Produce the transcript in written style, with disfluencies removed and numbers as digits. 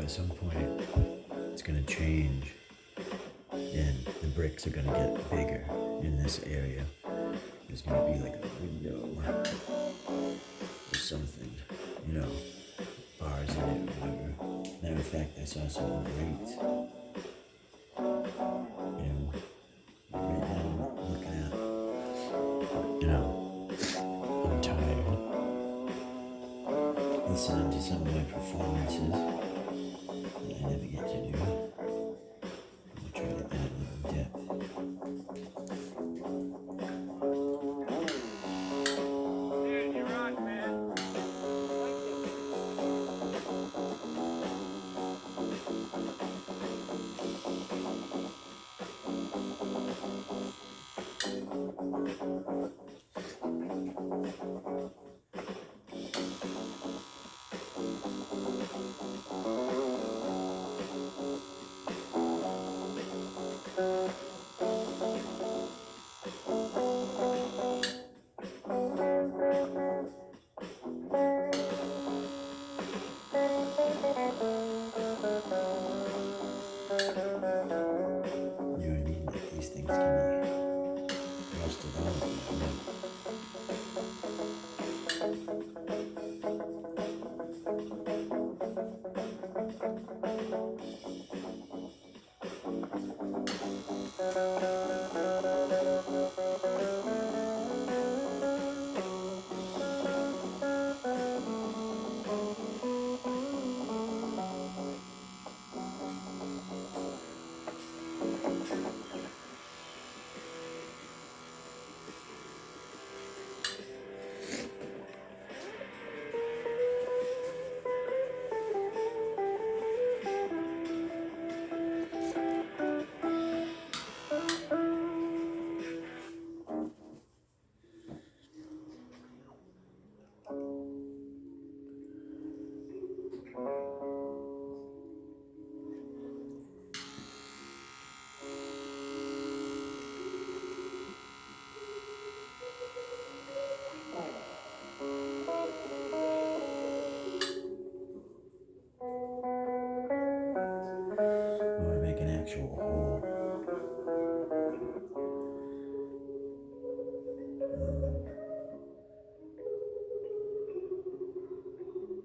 at some point it's gonna change and the bricks are gonna get bigger in this area. There's gonna be like a window or something, you know, bars in it or whatever. Matter of fact, I saw something great. You know, right now I'm looking at, I'm tired. Listening to some of my performances that I never get to do. I'm gonna try to add a little depth. Dude, you rock, man. Thank you. You know what I mean? Like these things can be rusted out. I want to make an actual hole